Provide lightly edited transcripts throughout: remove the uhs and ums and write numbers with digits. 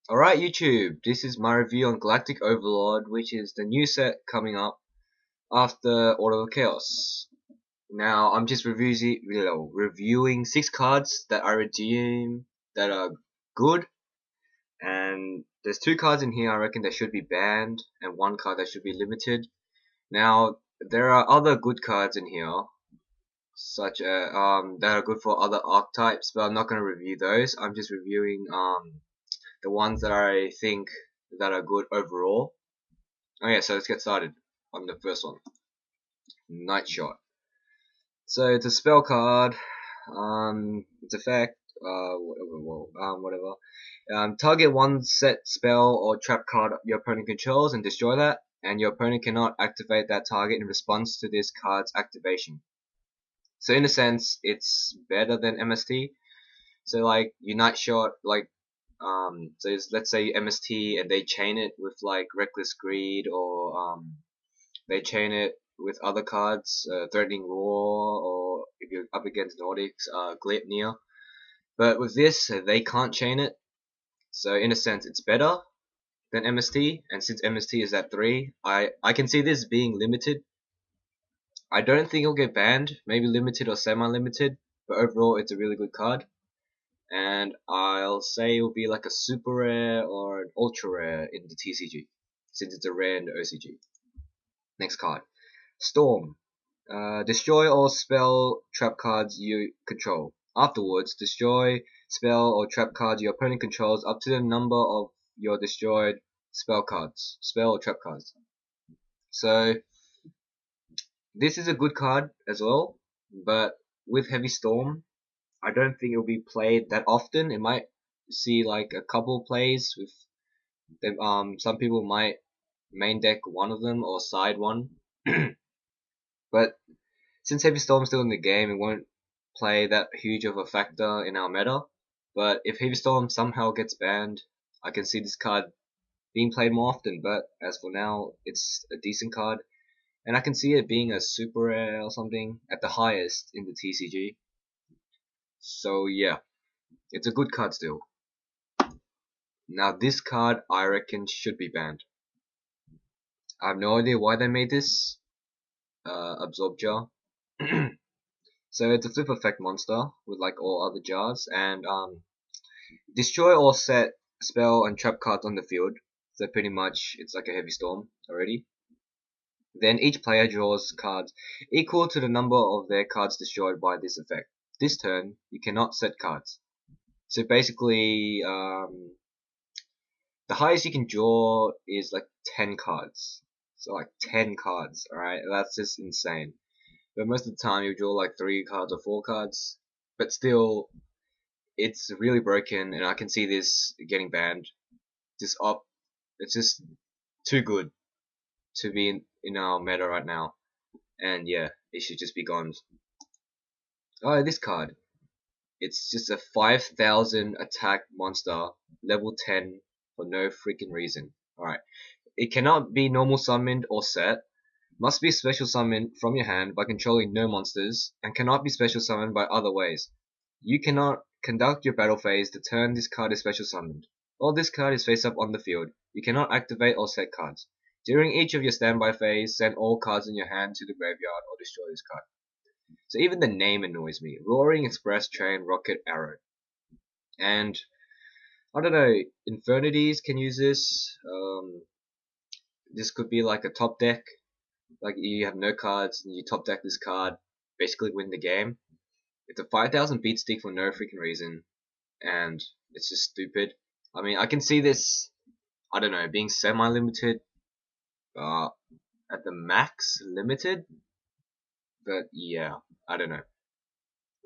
Alright YouTube, this is my review on Galactic Overlord, which is the new set coming up after Order of Chaos. Now I'm just reviewing 6 cards that I redeem that are good, and there's 2 cards in here I reckon that should be banned, and 1 card that should be limited. Now there are other good cards in here, such as that are good for other archetypes, but I'm not going to review those. I'm just reviewing the ones that I think that are good overall. Okay, so let's get started on the first one. Night Shot. So it's a spell card. Its effect. Whatever. Target one set spell or trap card your opponent controls and destroy that, and your opponent cannot activate that target in response to this card's activation. So in a sense, it's better than MST. So like Night Shot, like so let's say MST and they chain it with like Reckless Greed, or they chain it with other cards, Threatening Roar, or if you're up against Nordics, Gleipnir. But with this, they can't chain it, so in a sense it's better than MST, and since MST is at 3, I can see this being limited. I don't think it'll get banned, maybe limited or semi-limited, but overall it's a really good card. And I'll say it'll be like a super rare or an ultra rare in the TCG, since it's a rare in the OCG. Next card, Storm. Destroy all spell trap cards you control. Afterwards, destroy spell or trap cards your opponent controls up to the number of your destroyed spell or trap cards. So this is a good card as well, but with Heavy Storm, I don't think it'll be played that often. It might see like a couple plays with them. Some people might main deck one of them or side one, but since Heavy Storm's still in the game, it won't play that huge of a factor in our meta. But if Heavy Storm somehow gets banned, I can see this card being played more often. But as for now, it's a decent card, and I can see it being a super rare or something at the highest in the TCG. So yeah, it's a good card still. Now this card I reckon should be banned. I have no idea why they made this. Absorb Jar. So it's a flip effect monster with like all other jars, and destroy all set spell and trap cards on the field. So pretty much it's like a Heavy Storm already. Then each player draws cards equal to the number of their cards destroyed by this effect. This turn you cannot set cards. So basically, the highest you can draw is like 10 cards. So like 10 cards, alright? That's just insane. But most of the time you draw like 3 cards or 4 cards. But still, it's really broken, and I can see this getting banned. It's just too good to be in our meta right now. And yeah, it should just be gone. Oh, this card. It's just a 5,000 attack monster, level 10, for no freaking reason. Alright. It cannot be normal summoned or set, must be special summoned from your hand by controlling no monsters, and cannot be special summoned by other ways. You cannot conduct your battle phase the turn this card is special summoned. While this card is face up on the field, you cannot activate or set cards. During each of your standby phase, send all cards in your hand to the graveyard or destroy this card. So even the name annoys me. Roaring Express Train Rocket Arrow. And I don't know, Infernities can use this. This could be like a top deck. Like you have no cards and you top deck this card, basically win the game. It's a 5,000 beat stick for no freaking reason, and it's just stupid. I mean, I can see this, I don't know, being semi-limited, at the max limited, but yeah, I don't know.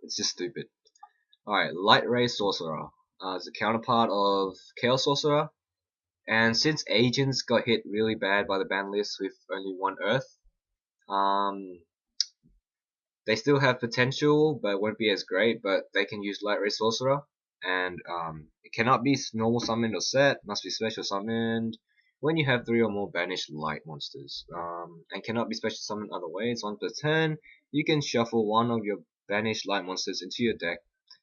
It's just stupid. Alright, Lightray Sorcerer. It's a counterpart of Chaos Sorcerer, and since Agents got hit really bad by the ban list with only 1 Earth, they still have potential, but it won't be as great. But they can use Lightray Sorcerer, and it cannot be normal summoned or set. Must be special summoned when you have 3 or more banished light monsters. And cannot be special summoned other ways. Once per turn, you can shuffle one of your banished light monsters into your deck.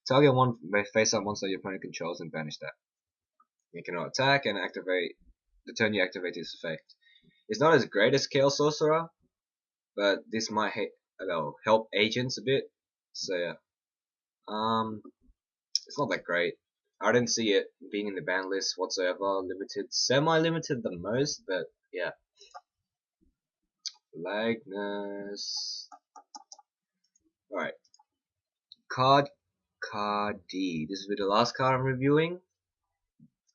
Target one face-up monster your opponent controls and banish that. You cannot attack and activate the turn you activate this effect. It's not as great as Chaos Sorcerer, but this might help agents a bit. So yeah, it's not that great. I didn't see it being in the ban list whatsoever. Limited, semi-limited the most, but yeah. Lagnus. Alright. Card D. This will be the last card I'm reviewing.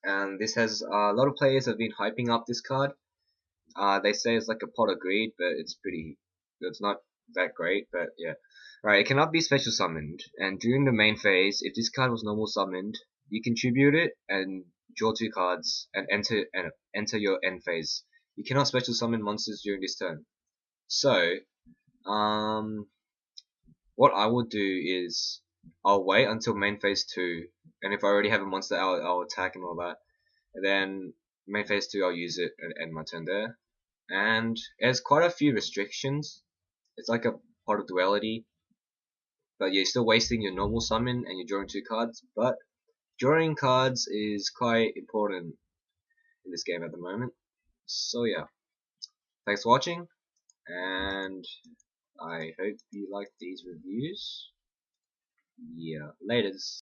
And this has a lot of players have been hyping up this card. They say it's like a pot of greed, but it's not that great, but yeah. Alright, it cannot be special summoned, and during the main phase, if this card was normal summoned, you contribute it and draw 2 cards and enter your end phase. You cannot special summon monsters during this turn. So, what I will do is I'll wait until main phase 2, and if I already have a monster, I'll attack and all that. And then main phase 2, I'll use it and end my turn there. And there's quite a few restrictions. It's like a pot of duality, but you're still wasting your normal summon and you're drawing 2 cards. But drawing cards is quite important in this game at the moment. So yeah, thanks for watching, and I hope you like these reviews. Yeah, laters.